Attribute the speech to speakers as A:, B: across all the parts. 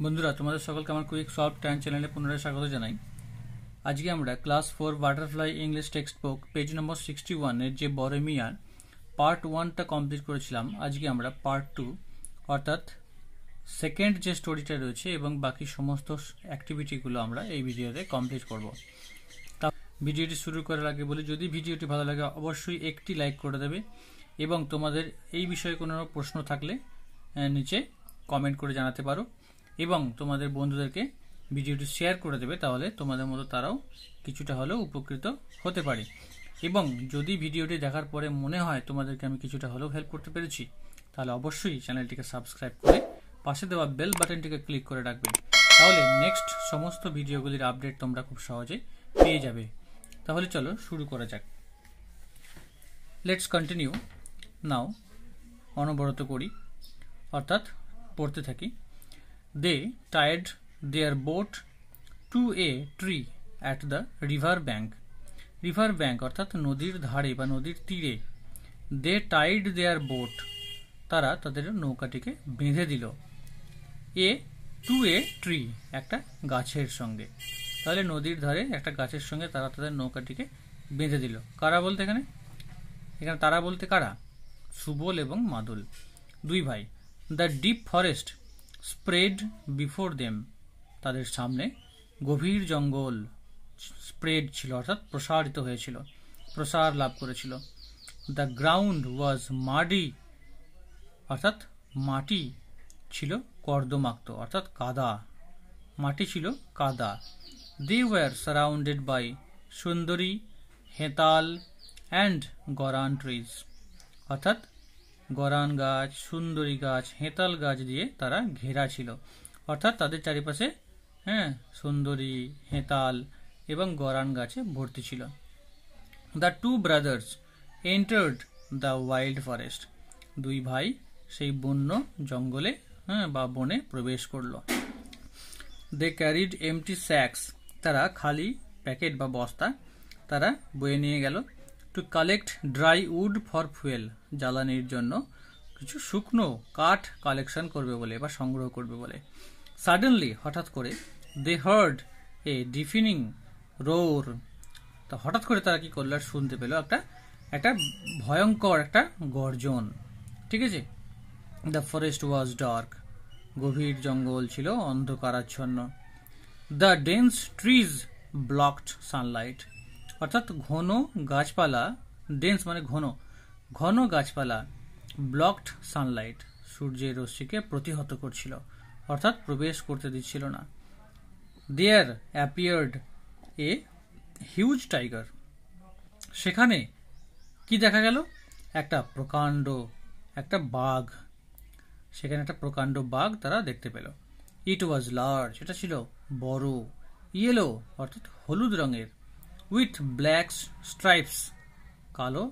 A: বন্ধুরা তোমাদের সকলকে আমার কুইক সলভ 10 চ্যানেলে পুনরায় স্বাগত জানাই। আজকে আমরা class 4 butterfly English text book page নম্বর 61 এর যে বরেমিয়ার পার্ট 1টা কমপ্লিট করেছিলাম। আজকে আমরা পার্ট 2 অর্থাৎ সেকেন্ড যে স্টোরিটা রয়েছে এবং বাকি সমস্ত অ্যাক্টিভিটিগুলো আমরা এই ভিডিওতে কমপ্লিট করব। ভিডিওটি শুরু করার আগে বলি, যদি ভিডিওটি ভালো লাগে অবশ্যই একটি লাইক করে দেবে এবং তোমাদের এই বিষয়ে কোনো প্রশ্ন থাকলে নিচে কমেন্ট করে জানাতে পারো এবং তোমাদের বন্ধুদেরকে ভিডিওটি শেয়ার করে দেবে, তাহলে তোমাদের মতো তারাও কিছুটা হলেও উপকৃত হতে পারে। এবং যদি ভিডিওটি দেখার পরে মনে হয় তোমাদেরকে আমি কিছুটা হলেও হেল্প করতে পেরেছি, তাহলে অবশ্যই চ্যানেলটিকে সাবস্ক্রাইব করে পাশে দেওয়া বেল বাটনটিকে ক্লিক করে রাখবে, তাহলে নেক্সট সমস্ত ভিডিওগুলির আপডেট তোমরা খুব সহজে পেয়ে যাবে। তাহলে চলো শুরু করা যাক। লেটস কন্টিনিউ নাও। অনবরত করি অর্থাৎ পড়তে থাকি। They tied their boat to a tree at the river bank. River bank অর্থাৎ নদীর ধারে বা নদীর তীরে। They tied their boat, তারা তাদের নৌকাটিকে বেঁধে দিল। To a tree, একটা গাছের সঙ্গে। তাহলে নদীর ধারে একটা গাছের সঙ্গে তারা তাদের নৌকাটিকে বেঁধে দিল। কারা বলতে এখানে তারা বলতে কারা? সুবল এবং মাদুল, দুই ভাই। The deep forest spread before them, তাদের সামনে গভীর জঙ্গল স্প্রেড ছিল অর্থাৎ প্রসারিত হয়েছিল, প্রসার লাভ করেছিল। দ্য গ্রাউন্ড ওয়াজ মাডি, অর্থাৎ মাটি ছিল কর্দমাক্ত অর্থাৎ কাদা, মাটি ছিল কাদা। দে ওয়ার সারাউন্ডেড বাই সুন্দরী, হেতাল অ্যান্ড গরান ট্রিজ, অর্থাৎ গরান গাছ, সুন্দরী গাছ, হেতাল গাছ দিয়ে তারা ঘেরা ছিল, অর্থাৎ তাদের চারিপাশে সুন্দরী, হেতাল এবং গরান গাছে ভর্তি ছিল। The two brothers entered the wild forest, দুই ভাই সেই বন্য জঙ্গলে বা বনে প্রবেশ করল। দে ক্যারিড এমটি স্যাক্স, তারা খালি প্যাকেট বা বস্তা তারা বয়ে নিয়ে গেল। Two collect dry wood for fuel, জ্বালানির জন্য কিছু শুকনো কাঠ কালেকশন করবে বলে বা সংগ্রহ করবে বলে। সাডেনলি, হঠাৎ করে, দে হার্ড এ ডিফিনিং রোর, তো হঠাৎ করে তারা কি করলো, শুনতে পেল একটা ভয়ঙ্কর একটা গর্জন। ঠিক আছে। দ্য ফরেস্ট ওয়াজ ডার্ক, গভীর জঙ্গল ছিল অন্ধকারাচ্ছন্ন। The dense trees blocked sunlight, অর্থাৎ ঘন গাছপালা, ডেন্স মানে ঘন, ঘন গাছপালা, ব্লকড সানলাইট, সূর্যের রশ্মিকে প্রতিহত করছিল অর্থাৎ প্রবেশ করতে দিচ্ছিল না। দেয়ার অ্যাপিয়ার্ড এ হিউজ টাইগার, সেখানে কি দেখা গেল, একটা প্রকাণ্ড একটা বাঘ, সেখানে একটা প্রকাণ্ড বাঘ তারা দেখতে পেল। ইট ওয়াজ লার্জ, এটা ছিল বড়। ইয়েলো অর্থাৎ হলুদ রঙের। উইথ ব্ল্যাক স্ট্রাইপস, কালো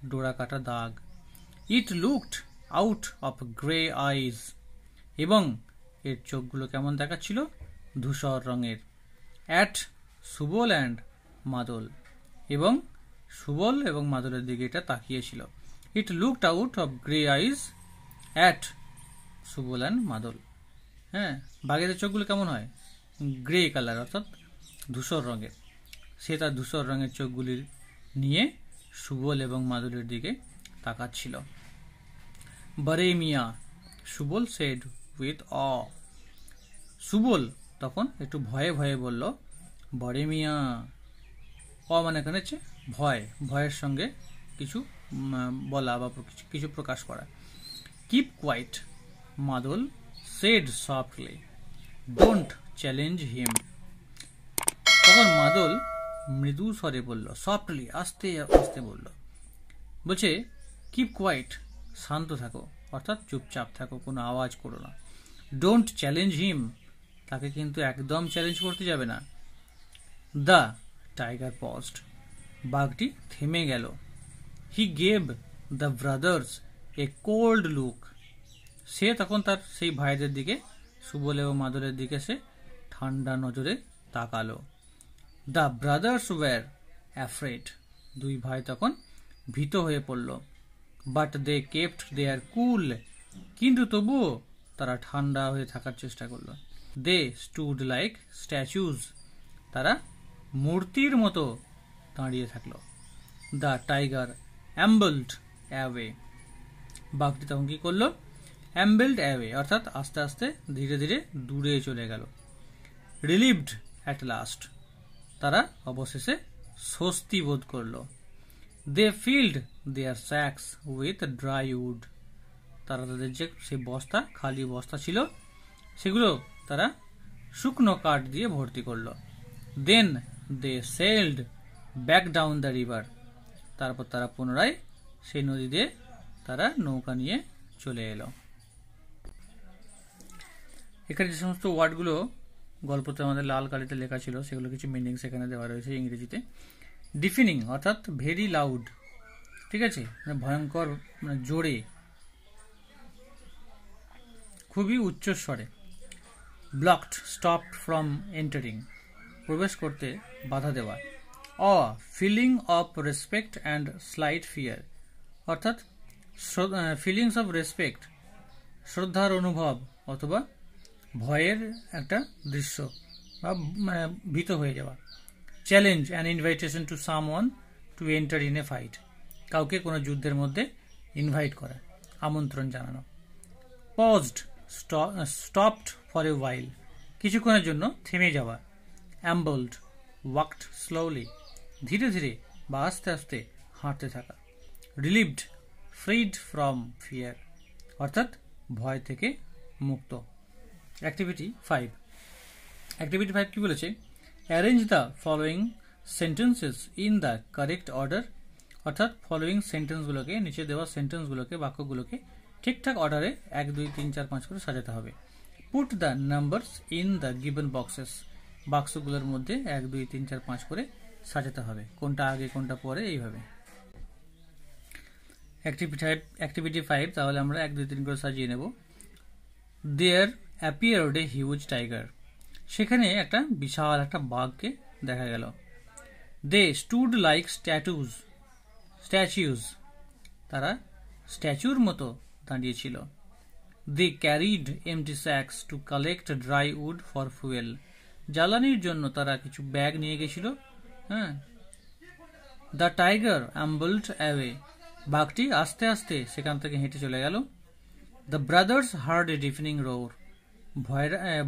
A: ডোরা কাটা দাগ। It looked out of grey eyes, এবং এর চোখগুলো কেমন দেখাচ্ছিল, ধূসর রঙের। অ্যাট সুবল অ্যান্ড মাদল, এবং সুবল এবং মাদলের দিকে এটা তাকিয়েছিল। It looked out of grey eyes at Subal and Madal. বাঘের চোখগুলো কেমন হয়, গ্রে কালার অর্থাৎ ধূসর রঙের। সে তার ধূসর রঙের চোখগুলি নিয়ে সুবল এবং মাদুলের দিকে তাকাচ্ছিল। বরেমিয়া, সুবল সেড উইথ অ, সুবল তখন একটু ভয়ে ভয়ে বলল, বরেমিয়া। অ মানে এখানে হচ্ছে ভয়, ভয়ের সঙ্গে কিছু বলা বা কিছু প্রকাশ করা। কিপ কোয়াইট, মাদল সেড সফটলি, ডোন্ট চ্যালেঞ্জ হিম, তখন মাদল মৃদু স্বরে বলল, সফটলি আস্তে আস্তে বলল, বলছে কিপ কোয়াইট, শান্ত থাকো অর্থাৎ চুপচাপ থাকো, কোনো আওয়াজ করো না। ডোন্ট চ্যালেঞ্জ হিম, তাকে কিন্তু একদম চ্যালেঞ্জ করতে যাবে না। দ্য টাইগার পজড, বাঘটি থেমে গেল। He gave the brothers a cold look, সে তখন তার সেই ভাইদের দিকে, সুবল এবং মাদলের দিকে সে ঠান্ডা নজরে তাকালো। দ্য ব্রাদার্স ওয়ার অ্যাফ্রেড, দুই ভাই তখন ভীত হয়ে পড়ল। বাট দে কেপ্ট দেয়ার কুল, কিন্তু তবুও তারা ঠান্ডা হয়ে থাকার চেষ্টা করলো। দে স্টুড লাইক স্ট্যাচুজ, তারা মূর্তির মতো দাঁড়িয়ে থাকলো। দ্য টাইগার অ্যাম্বলড অ্যাওয়ে, বাঘটি তখন কি করলো? অ্যাম্বলড অ্যাওয়ে, অর্থাৎ আস্তে আস্তে ধীরে ধীরে দূরে চলে গেল। রিলিভড অ্যাট লাস্ট, তারা অবশেষে স্বস্তি বোধ করলো। They filled their sacks with dry wood, তারা তাদের যে সেই বস্তা, খালি বস্তা ছিল, সেগুলো তারা শুকনো কাঠ দিয়ে ভর্তি করলো। Then they sailed back down the river, তারপর তারা পুনরায় সেই নদী দিয়ে তারা নৌকা নিয়ে চলে এলো। এখানে যে সমস্ত ওয়ার্ডগুলো গল্পতে আমাদের লাল কালিতে লেখা ছিল, সেগুলো কিছু মিনিংস এখানে দেওয়া রয়েছে ইংরেজিতে। ডিফিনিং অর্থাৎ ভেরি লাউড, ঠিক আছে, মানে ভয়ঙ্কর, মানে জোরে, খুবই উচ্চস্বরে। ব্লকড স্টপড ফ্রম এন্টারিং, প্রবেশ করতে বাধা দেওয়া। A feeling of respect and slight fear, অর্থাৎ ফিলিংস অফ রেসপেক্ট, শ্রদ্ধার অনুভব অথবা ভয়ের একটা দৃশ্য বা ভীত হয়ে যাওয়া। Challenge and invitation to someone to enter in a fight, কাউকে কোনো যুদ্ধের মধ্যে ইনভাইট করা, আমন্ত্রণ জানানো। পজড স্টপড ফর এ ওয়াইল, কিছুক্ষণের জন্য থেমে যাওয়া। অ্যাম্বলড ওয়াকড স্লোলি, ধীরে ধীরে বা আস্তে আস্তে হাঁটতে থাকা। রিলিভড ফ্রিড ফ্রম ফিয়ার, অর্থাৎ ভয় থেকে মুক্ত। অ্যাক্টিভিটি 5, অ্যাক্টিভিটি 5 কি বলেছে? Arrange the following sentences in the correct order, অর্থাৎ ফলোয়িং সেন্টেন্সগুলোকে, নিচে দেওয়া সেন্টেন্সগুলোকে, বাক্যগুলোকে ঠিকঠাক অর্ডারে 1 2 3 4 5 করে সাজাতে হবে। Put the numbers in the given boxes, বাক্সগুলোর মধ্যে 1 2 3 4 5 করে সাজাতে হবে, কোনটা আগে কোনটা পরে, এইভাবে। অ্যাক্টিভিটি 5, তাহলে আমরা 1 2 3 করে সাজিয়ে নেব। দেয়ার অ্যাপিয়ার্ড এ হিউজ টাইগার, সেখানে একটা বিশাল একটা বাঘকে দেখা গেল। দে স্টুড লাইক স্ট্যাচুজ, তারা স্ট্যাচুর মতো দাঁড়িয়েছিল। They carried empty sacks to collect dry wood for fuel, জ্বালানির জন্য তারা কিছু ব্যাগ নিয়ে গেছিল। হ্যাঁ। দ্য টাইগার অ্যাম্বলড অ্যাওয়ে, বাঘটি আস্তে আস্তে সেখান থেকে হেঁটে চলে গেল। The brothers heard a deafening roar,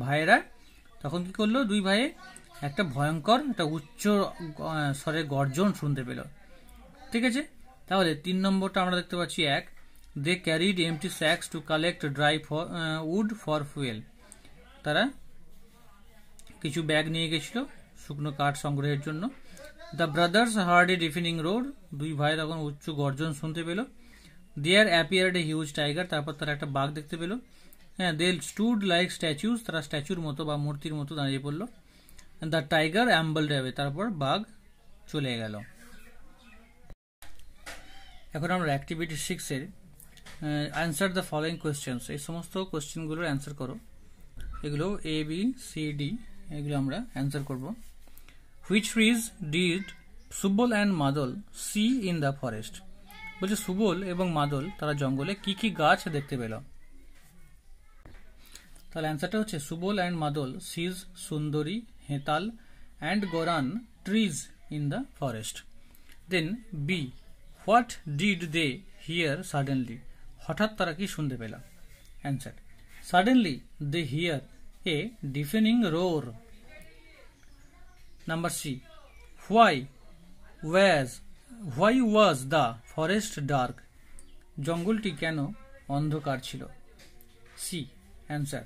A: ভাইয়েরা তখন কি করলো? দুই ভাইয়ে একটা ভয়ঙ্কর, একটা উচ্চ স্বরে গর্জন শুনতে পেল। ঠিক আছে, তাহলে 3 নম্বরটা আমরা দেখতে পাচ্ছি 1, they carried empty sacks to collect dry wood for fuel, তারা কিছু ব্যাগ নিয়ে গেছিল শুকনো কাঠ সংগ্রহের জন্য। The brothers heard a deafening roar, দুই ভাই তখন উচ্চ গর্জন শুনতে পেল। There appeared a huge tiger, তারপর তারা একটা বাঘ দেখতে পেল। হ্যাঁ। দে স্টুড লাইক স্ট্যাচুজ, তারা স্ট্যাচুর মতো বা মূর্তির মতো দাঁড়িয়ে পড়লো। দ্য টাইগার অ্যাম্বলড অ্যাওয়ে, তারপর বাঘ চলে গেল। এখন আমরা অ্যাক্টিভিটি 6 এর অ্যান্সার দ্য ফলোয়িং কোয়েশ্চেন্স, এই সমস্ত কোয়েশ্চেনগুলোর অ্যান্সার করো। এগুলো A B C D, এগুলো আমরা অ্যান্সার করব। Which trees did Subal and মাদল সি ইন দ্য ফরেস্ট, বলছে সুবল এবং মাদল তারা জঙ্গলে কি কি গাছ দেখতে পেল। তাহলে অ্যান্সারটা হচ্ছে Subal and Madal sees sundari, hetal and goran trees in the forest. Then B, what did they hear suddenly, হঠাৎ তারা কি শুনতে পেল। Answer, suddenly they hear a deafening roar. Number C, why was the forest dark, জঙ্গলটি কেন অন্ধকার ছিল। C answer,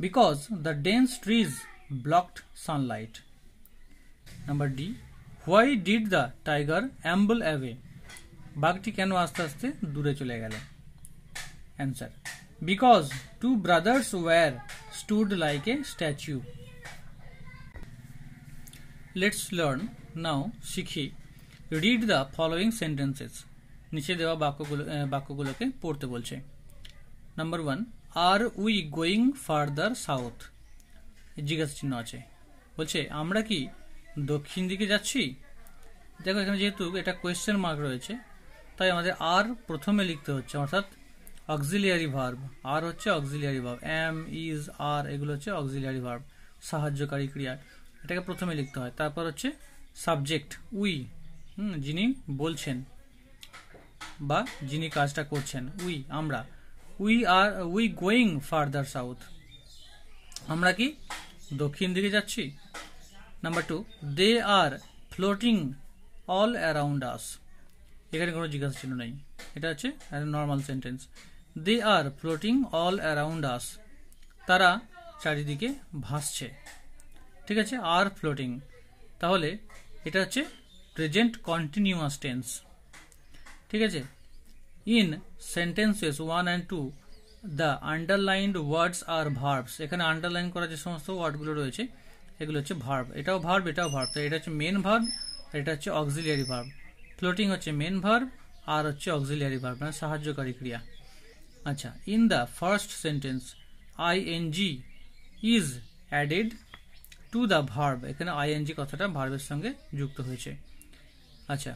A: because the dense trees blocked sunlight. Number D, why did the tiger amble away, বাঘটি কেন আস্তে আস্তে দূরে চলে গেল। Answer, because two brothers were stood like a statue. Let's learn now, শিখি। রিড দ্য ফলোয়িং সেন্টেন্সেস, নিচে দেওয়া বাক্যগুলোকে পড়তে বলছে। Number 1, are we going further south, জিজ্ঞাসা চিহ্ন আছে, বলছে আমরা কি দক্ষিণ দিকে যাচ্ছি। দেখো এখানে যেহেতু এটা কোয়েশ্চেন মার্ক রয়েছে, তাই আমাদের আর প্রথমে লিখতে হচ্ছে, অর্থাৎ অক্সিলিয়ারি ভার্ব, আর হচ্ছে অক্সিলিয়ারি ভার্ব, এম, ইজ, আর এগুলো হচ্ছে অক্সিলিয়ারি ভার্ব, সাহায্যকারী ক্রিয়া। এটাকে প্রথমে লিখতে হয়। তারপর হচ্ছে সাবজেক্ট উই, যিনি বলছেন বা যিনি কাজটা করছেন, উই আমরা, উই গোয়িং ফার্দার সাউথ, আমরা কি দক্ষিণ দিকে যাচ্ছি। Number 2, they are floating all around us, এখানে কোনো জিজ্ঞাসা চিহ্ন নেই, এটা হচ্ছে normal sentence. They are floating all around us, তারা চারিদিকে ভাসছে, ঠিক আছে, আর ফ্লোটিং, তাহলে এটা হচ্ছে প্রেজেন্ট কন্টিনিউয়াস টেন্স, ঠিক আছে। In sentences 1 and 2 the underlined words are verbs, এখানে আন্ডারলাইন করা যে সমস্ত ওয়ার্ডগুলো রয়েছে এগুলো হচ্ছে ভার্ব, এটাও ভার্ব এটাও ভার্ব, তো এটা হচ্ছে মেন ভার্ব আর এটা হচ্ছে অক্সিলিয়ারি ভার্ব। ফ্লোটিং হচ্ছে মেন ভার্ব আর হচ্ছে অক্সিলিয়ারি ভার্ব, মানে সাহায্যকারী ক্রিয়া। আচ্ছা, in the first sentence I N G is added to the verb, এখানে আইএনজি কথাটা ভার্বের সঙ্গে যুক্ত হয়েছে। আচ্ছা,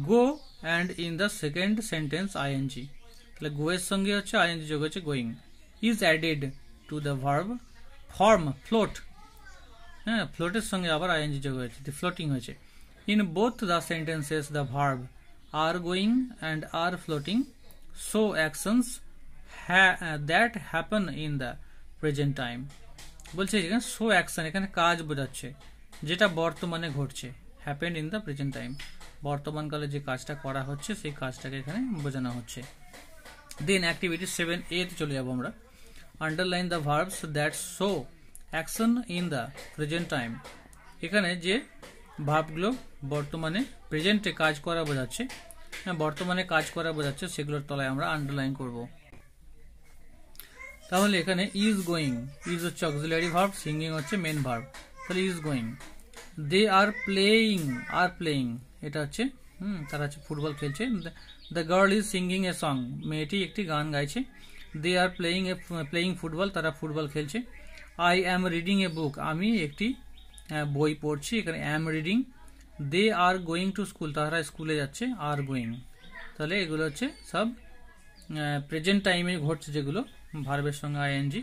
A: go and in the second sentence I N G, তাহলে গো এর সঙ্গে হচ্ছে আইএনজি যোগ হচ্ছে going, is added to the verb form float, হ্যাঁ ফ্লোটের সঙ্গে আবার আইএনজি যোগ হয়েছে, ফ্লোটিং হয়েছে। In both the sentences the verb are going and R floating show actions that happen in the present time, বলছে এখানে শো অ্যাকশন, এখানে কাজ বোঝাচ্ছে যেটা বর্তমানে ঘটছে, happen in the present time, বর্তমানকালে যে কাজটা করা হচ্ছে সেই কাজটাকে এখানে বোঝানো হচ্ছে। দেন অ্যাক্টিভিটি 7A তে চলে যাবো আমরা। Underline the verbs that show action in the present time, এখানে যে ভার্বগুলো বর্তমানে প্রেজেন্টে কাজ করা বোঝাচ্ছে, বর্তমানে কাজ করা বোঝাচ্ছে, সেগুলোর তলায় আমরা আন্ডারলাইন করব। তাহলে এখানে ইজ গোয়িং, ইজ হচ্ছে অক্সিলিয়ারি ভার্ব, সিঙ্গিং হচ্ছে মেন ভার্ব, তাহলে is going. They are playing, are playing এটা হচ্ছে তারা হচ্ছে ফুটবল খেলছে। The girl is singing a song, মেয়েটি একটি গান গাইছে। দে আর প্লেয়িং ফুটবল, তারা ফুটবল খেলছে। I am reading a book, আমি একটি বই পড়ছি, এখানে am reading. They are going to school, তারা স্কুলে যাচ্ছে, আর গোয়িং, তাহলে এগুলো হচ্ছে সব প্রেজেন্ট টাইমে ঘটছে, যেগুলো ভার্বের সঙ্গে আইএনজি,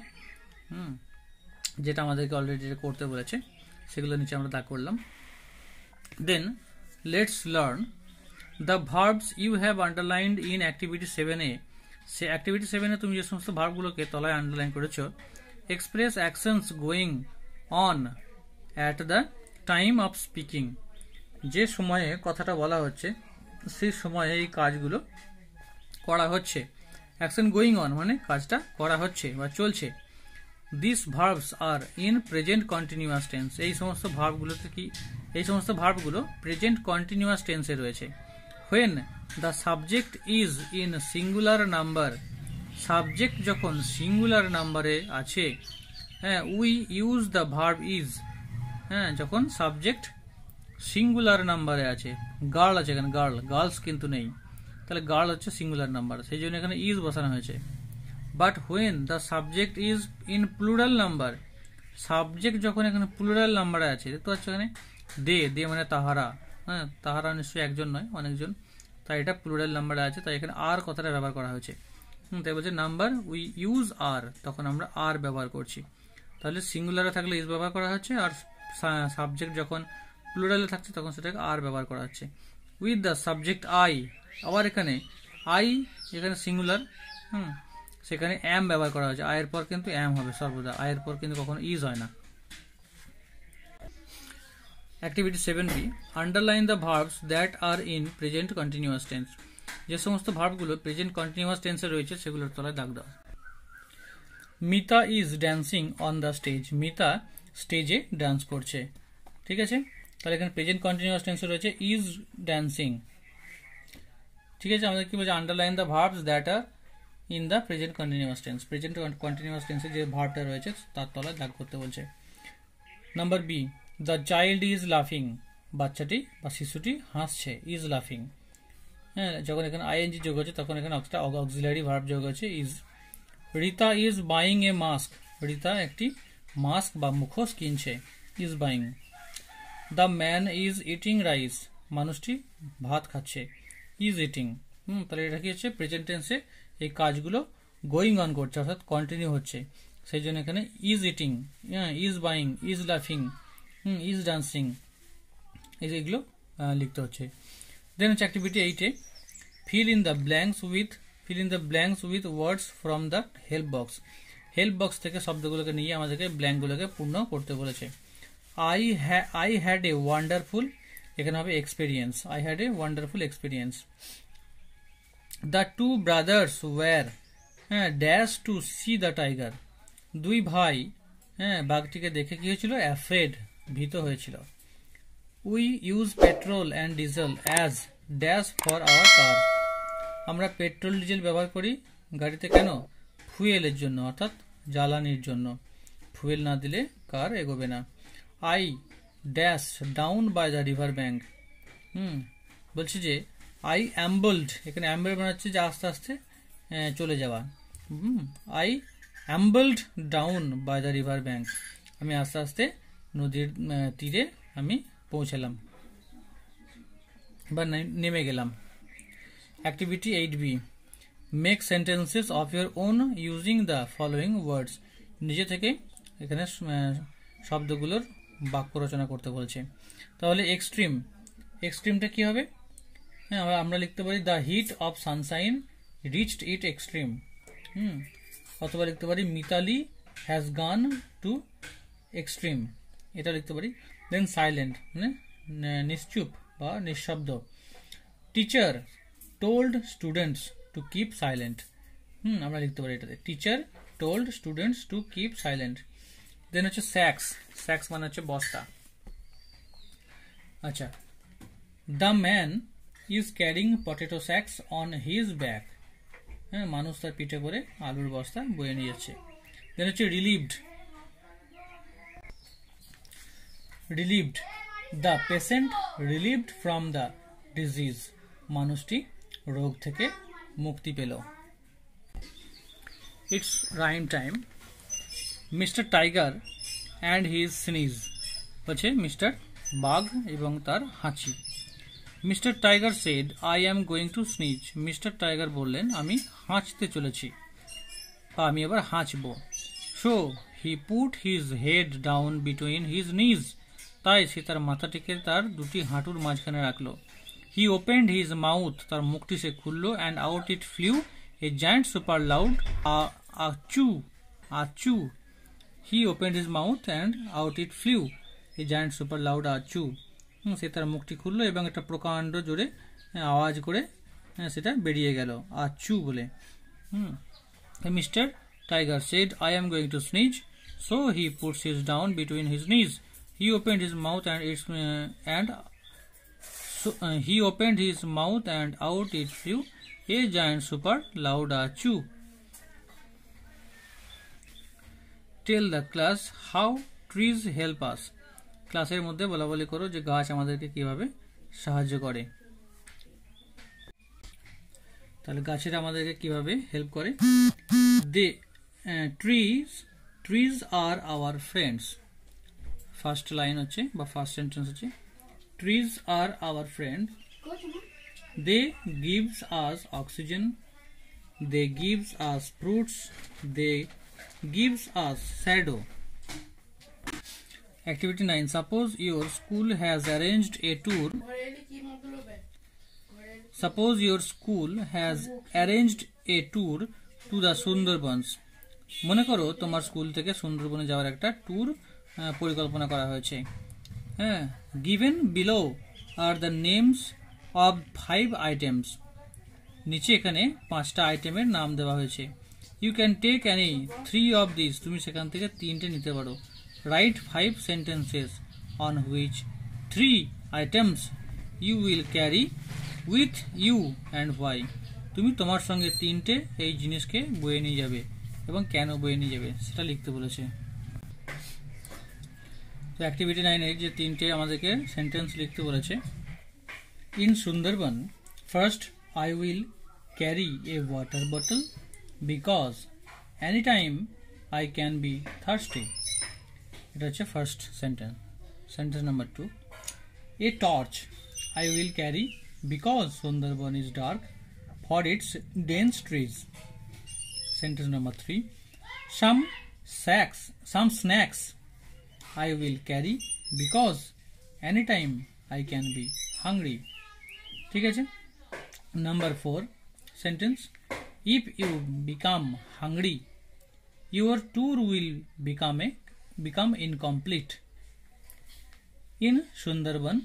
A: যেটা আমাদেরকে অলরেডি করতে বলেছে, সেগুলো নিচে আমরা দাগ করলাম। Then let's learn the verbs you have underlined in activity 7A, সে অ্যাক্টিভিটি 7A তুমি যে সমস্ত ভার্বগুলোকে তলায় আন্ডারলাইন করেছ, express actions going on at the time of speaking, যে সময়ে কথাটা বলা হচ্ছে সেই সময়ে এই কাজগুলো করা হচ্ছে। অ্যাকশন গোয়িং অন মানে কাজটা করা হচ্ছে বা চলছে। This verbs are in present continuous tense, এই সমস্ত ভার্বগুলোতে কি, এই সমস্ত ভার্বগুলো প্রেজেন্ট কন্টিনিউয়াস টেন্সে রয়েছে। When the subject is in singular number, subject যখন সিঙ্গুলার নাম্বারে আছে, হ্যাঁ we use the verb is, হ্যাঁ যখন সাবজেক্ট সিঙ্গুলার নাম্বারে আছে, গার্ল আছে এখানে, গার্লস কিন্তু নেই, তাহলে গার্ল হচ্ছে সিঙ্গুলার নাম্বার, সেই জন্য এখানে ইজ বসানো হয়েছে। But when the subject is in plural number, subject যখন এখানে প্লুরাল নাম্বারে আছে, দেখতে পাচ্ছ এখানে দে মানে তাহারা, হ্যাঁ তাহারা নিশ্চয়ই একজন নয় অনেকজন, তাই এটা প্লুরাল নাম্বারে আছে, তাই এখানে আর কথাটা ব্যবহার করা হয়েছে। তাই বলছে নাম্বার উই ইউজ আর, তখন আমরা আর ব্যবহার করছি, তাহলে সিঙ্গুলারে থাকলে ইজ ব্যবহার করা হচ্ছে, আর সাবজেক্ট যখন প্লুরালে থাকছে তখন সেটাকে আর ব্যবহার করা হচ্ছে। উইথ দ্য সাবজেক্ট আই, আবার এখানে আই এখানে সিঙ্গুলার, সেখানে অ্যাম ব্যবহার করা হয়েছে, আয়ের পর কিন্তু অ্যাম হবে সর্বদা, আয়ের পর কিন্তু কখনো ইজ হয় না। Activity 7B, underline the verbs that are in present continuous tense, যে সমস্ত ভার্বগুলো প্রেজেন্ট কন্টিনিউয়াস টেন্সে রয়েছে সেগুলোর তলায় দাগ দাও। Mita is dancing on the stage, Mita স্টেজে ডান্স করছে, ঠিক আছে, তাহলে এখানে প্রেজেন্ট কন্টিনিউয়াস টেন্সে রয়েছে ইজ ড্যান্সিং, ঠিক আছে। আমাদের কি বলছে, underline the verbs that are in the present continuous tense, present continuous টেন্সে যে ভার্বটা রয়েছে তার তলায় দাগ করতে বলছে। Number B, the child is লাফিং, বাচ্চাটি বা শিশুটি হাসছে, ইজ লাফিং, হ্যাঁ যখন এখানে আইএনজি যোগ হচ্ছে তখন এখানে একটা অক্সিলারি ভার্ব যোগ হচ্ছে is. Rita is buying a mask, Rita একটি মাস্ক বা মুখোশ কিনছে, is buying. The man is eating rice, মানুষটি ভাত খাচ্ছে, ইজ ইটিং, তাহলে এটা কি হচ্ছে প্রেজেন্ট টেন্সে এই কাজগুলো গোয়িং অন করছে, অর্থাৎ কন্টিনিউ হচ্ছে। সেই জন্য এখানে is eating, is buying, is লাফিং, ইজ ডান্সিং, এইগুলো লিখতে হচ্ছে। দেন হচ্ছে অ্যাক্টিভিটি 8-এ fill in the blanks with words from the help box। Help box থেকে শব্দগুলোকে নিয়ে আমাদেরকে ব্ল্যাঙ্কগুলোকে পূর্ণ করতে বলেছে। I had a wonderful, এখানে হবে experience, I had a wonderful experience। The two brothers were dash to see the tiger। দুই ভাই বাঘটিকে দেখে কি হয়েছিল? অ্যাফ্রেড, ভীত হয়েছিল। We use petrol and diesel as dash for our car। আমরা পেট্রোল ডিজেল ব্যবহার করি গাড়িতে, কেন? ফুয়েলের জন্য, অর্থাৎ জ্বালানির জন্য। ফুয়েল না দিলে কার এগোবে না। I dash down by the river bank। বলছি যে I ambled, এখানে amble মানে হচ্ছে যে আস্তে আস্তে চলে যাওয়া। I ambled down by the river bank, আমি আস্তে আস্তে নদীর তীরে আমি পৌঁছালাম বা নেমে গেলাম। Activity 8B make sentences of your own using the following words. নিজে থেকে এখানে শব্দগুলোর বাক্য রচনা করতে বলছে। তাহলে এক্সট্রিমটা কি হবে? আমরা লিখতে পারি the heat of sunshine reached it extreme. অথবা লিখতে পারি Mitali has gone to extreme, এটা লিখতে পারি। দেন সাইলেন্ট মানে নিশ্চুপ বা নিঃশব্দ। Teacher told students to keep silent, আমরা লিখতে পারি এটাতে teacher told students to keep silent. Then হচ্ছে স্যাক্স মানে হচ্ছে বস্তা। আচ্ছা, the man is carrying potato sacks on his back. মানুষ তার পিঠে করে আলুর বস্তা বয়ে নিয়ে যাচ্ছে। দেন হচ্ছে relieved, the patient relieved from the disease. মানুষটি রোগ থেকে মুক্তি পেল। It's rhyme time. Mr tiger and his sneeze, হচ্ছে মিস্টার বাঘ এবং তার হাঁচি। Mr tiger said I am going to sneeze. Mr tiger বললেন আমি হাঁচতে চলেছি বা আমি এবার হাঁচব। So he put his head down between his knees. তাই সে তার মাথাটিকে তার দুটি হাঁটুর মাঝখানে রাখলো। হি ওপেন্ড হিজ মাউথ, তার মুখটি সে খুললো। And out it flew a giant super loud achoo. He opened his mouth and out it flew a giant super loud achoo. সে তার মুখটি খুললো এবং একটা প্রকাণ্ড জোরে আওয়াজ করে সেটা বেরিয়ে গেল আচু বলে। Mister tiger said I am going to sneeze, so he puts his down between his নিজ। He opened his mouth and out it flew a giant super loud achoo. Tell the class how trees help us. ক্লাসের মধ্যে বলাবলি করো যে গাছ আমাদেরকে কিভাবে সাহায্য করে। তাহলে গাছেরা আমাদেরকে কিভাবে হেল্প করে? trees are our friends। First line হচ্ছে বা ফার্স্ট সেন্টেন্স হচ্ছে trees are our friend, they gives us oxygen, they gives us fruits, they gives us shadow. Activity 9 suppose your school has arranged a tour. Suppose your school has arranged a tour to the Sundarbans. মনে করো তোমার school থেকে সুন্দরবনে যাওয়ার একটা tour পরিকল্পনা করা হয়েছে। Given below are the names of 5 items. নিচে এখানে 5টা আইটেমের নাম দেওয়া হয়েছে। You can take any 3 of this. তুমি সেখান থেকে 3টে নিতে পারো। Write 5 sentences on which 3 items you will carry with you and why. তুমি তোমার সঙ্গে 3টে এই জিনিসকে বয়ে নিয়ে যাবে এবং কেন বয়ে নিয়ে যাবে সেটা লিখতে বলেছে। তো অ্যাক্টিভিটি 9 যে 3টে আমাদেরকে সেন্টেন্স লিখতে বলেছে। In Sundarban, first I will carry a water bottle because any time I can be thirsty. এটা হচ্ছে first sentence. Sentence number 2, A torch I will carry because Sundarban is dark for its dense trees. Sentence number 3. Some snacks I will carry because anytime I can be hungry. ठीक है. Number 4 sentence. If you become hungry, your tour will become incomplete. In Sundarban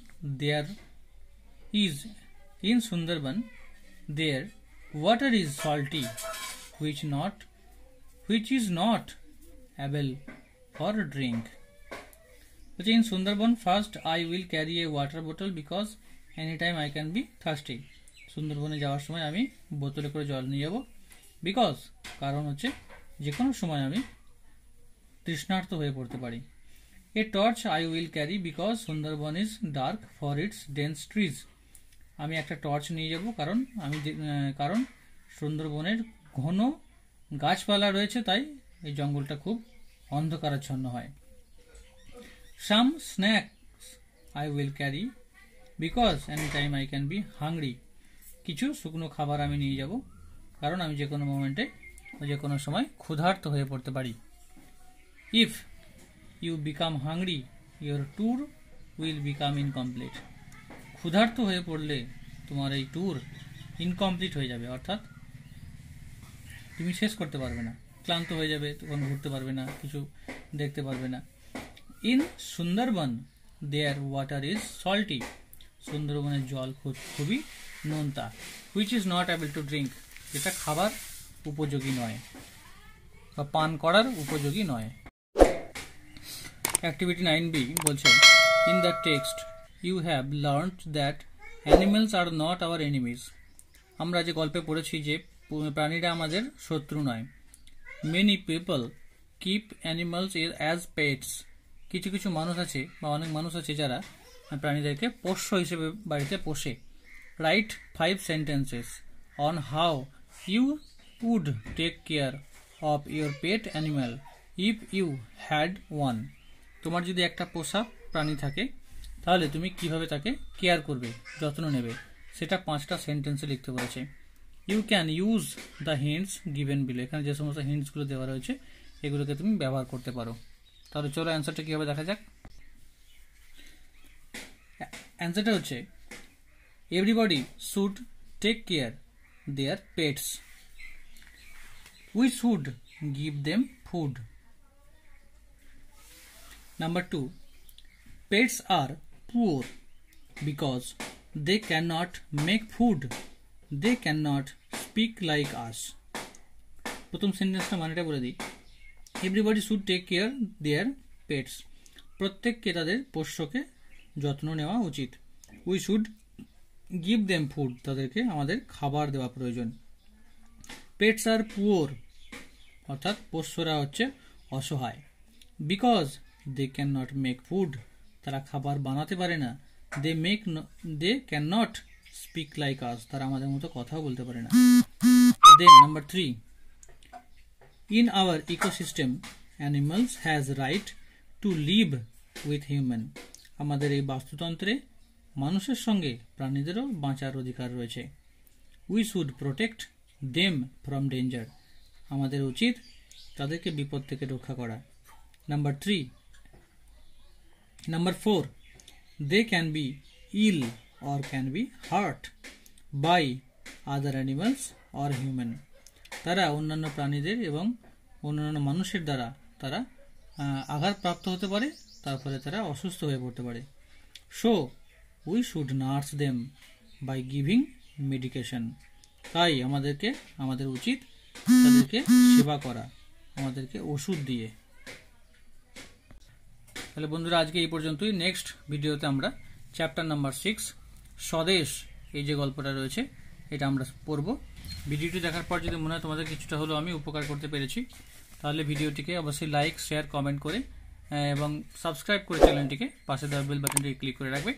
A: there water is salty, which is not able for drink. In Sundarban, first I will carry a water bottle because anytime I can be thirsty. সুন্দরবনে যাওয়ার সময় আমি বোতলে করে জল নিয়ে যাব, because কারণ হচ্ছে যে কোনো সময় আমি তৃষ্ণার্ত হয়ে পড়তে পারি। A torch I will carry because Sundarban is dark for its dense trees. আমি একটা টর্চ নিয়ে যাব কারণ সুন্দরবনের ঘন গাছপালা রয়েছে, তাই এই জঙ্গলটা খুব অন্ধকারাচ্ছন্ন হয়। Some snacks I will carry because any time I can be hungry. কিছু শুকনো খাবার আমি নিয়ে যাব কারণ আমি যে কোনো মোমেন্টে যে কোনো সময় ক্ষুধার্ত হয়ে পড়তে পারি। If you become hungry your tour will become incomplete. ক্ষুধার্ত হয়ে পড়লে তোমার এই ট্যুর ইনকমপ্লিট হয়ে যাবে, অর্থাৎ তুমি শেষ করতে পারবে না, ক্লান্ত হয়ে যাবে, তখন ঘুরতে পারবে না, কিছু দেখতে পারবে না। In Sundarban there water is salty. সুন্দরবনের জল খুবই নোনতা। Which is not able to drink, যেটা খাবার উপযোগী নয় বা পান করার উপযোগী নয়। অ্যাক্টিভিটি 9B বলছে, in the text you have learned that animals are not our enemies. আমরা যে গল্পে পড়েছি যে প্রাণীরা আমাদের শত্রু নয়। Many people keep animals as pets. কিছু কিছু মানুষ আছে বা অনেক মানুষ আছে যারা প্রাণীদেরকে পোষ্য হিসেবে বাড়িতে পোষে। Right 5 sentences on how you would take care of your pet animal if you had one. তোমার যদি একটা পোষা প্রাণী থাকে তাহলে তুমি কিভাবে তাকে কেয়ার করবে, যত্ন নেবে, সেটা 5টা সেন্টেন্সে লিখতে বলেছে। You can use the hints given below. এখানে যে সমস্ত হিন্টসগুলো দেওয়া রয়েছে এগুলোকে তুমি ব্যবহার করতে পারো। তাহলে চলো অ্যান্সারটা কীভাবে দেখা যাক। অ্যান্সারটা হচ্ছে everybody should take care their pets. We should give them food. Number 2, pets are poor because they cannot make food. They cannot speak like us. প্রথম সেন্টেন্সটা মানেটা বলে দিই। Everybody should take care their pets. প্রত্যেককে তাদের পোষ্যকে যত্ন নেওয়া উচিত। We should give them food, তাদেরকে আমাদের খাবার দেওয়া প্রয়োজন। পেটস আর পুয়ার, অর্থাৎ পোষ্যরা হচ্ছে অসহায়। Because they can not make food, তারা খাবার বানাতে পারে না। They can not speak like us, তারা আমাদের মতো কথাও বলতে পারে না। Then number 3, in our ecosystem animals has right to live with human. আমাদের এই বাস্তুতন্ত্রে মানুষের সঙ্গে প্রাণীদেরও বাঁচার অধিকার রয়েছে। We should protect them from danger, আমাদের উচিত তাদেরকে বিপদ থেকে রক্ষা করা। Number 4, they can be ill or can be hurt by other animals or human. তারা অন্যান্য প্রাণীদের এবং অন্যান্য মানুষের দ্বারা তারা আঘাতপ্রাপ্ত হতে পারে, তার ফলে তারা অসুস্থ হয়ে পড়তে পারে। So we should nurse them by giving medication. তাই আমাদের উচিত তাদেরকে সেবা করা, আমাদেরকে ওষুধ দিয়ে। তাহলে বন্ধুরা আজকে এই পর্যন্তই। নেক্সট ভিডিওতে আমরা চ্যাপ্টার নাম্বার 6 স্বদেশ, এই যে গল্পটা রয়েছে এটা আমরা পড়ব। ভিডিওটি দেখার পর যদি মনে হয় তোমাদের কিছুটা হলেও আমি উপকার করতে পেরেছি, তাহলে ভিডিওটিকে অবশ্যই লাইক, শেয়ার, কমেন্ট করে এবং সাবস্ক্রাইব করে চ্যানেলটিকে পাশে দেওয়া বেল বাটনটি ক্লিক করে রাখবে।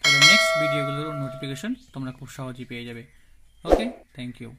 A: তাহলে নেক্সট ভিডিওগুলোর নোটিফিকেশন তোমরা খুব সহজেই পেয়ে যাবে। ওকে, থ্যাংক ইউ।